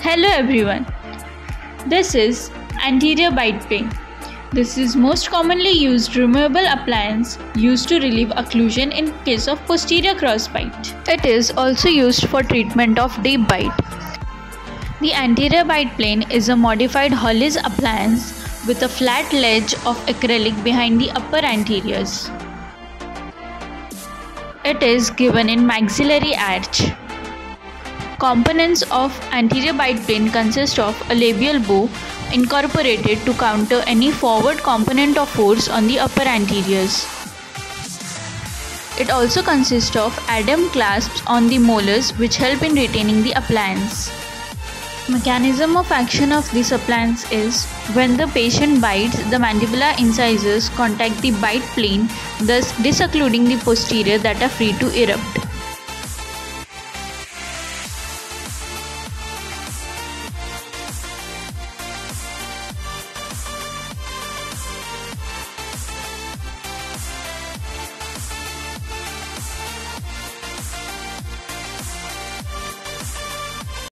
Hello everyone. This is anterior bite plane. This is most commonly used removable appliance used to relieve occlusion in case of posterior crossbite. It is also used for treatment of deep bite. The anterior bite plane is a modified Hollis appliance with a flat ledge of acrylic behind the upper anteriors. It is given in maxillary arch. Components of anterior bite plane consist of a labial bow incorporated to counter any forward component of force on the upper anteriors. It also consists of Adam clasps on the molars which help in retaining the appliance. Mechanism of action of this appliance is when the patient bites, the mandibular incisors contact the bite plane, thus disoccluding the posterior that are free to erupt.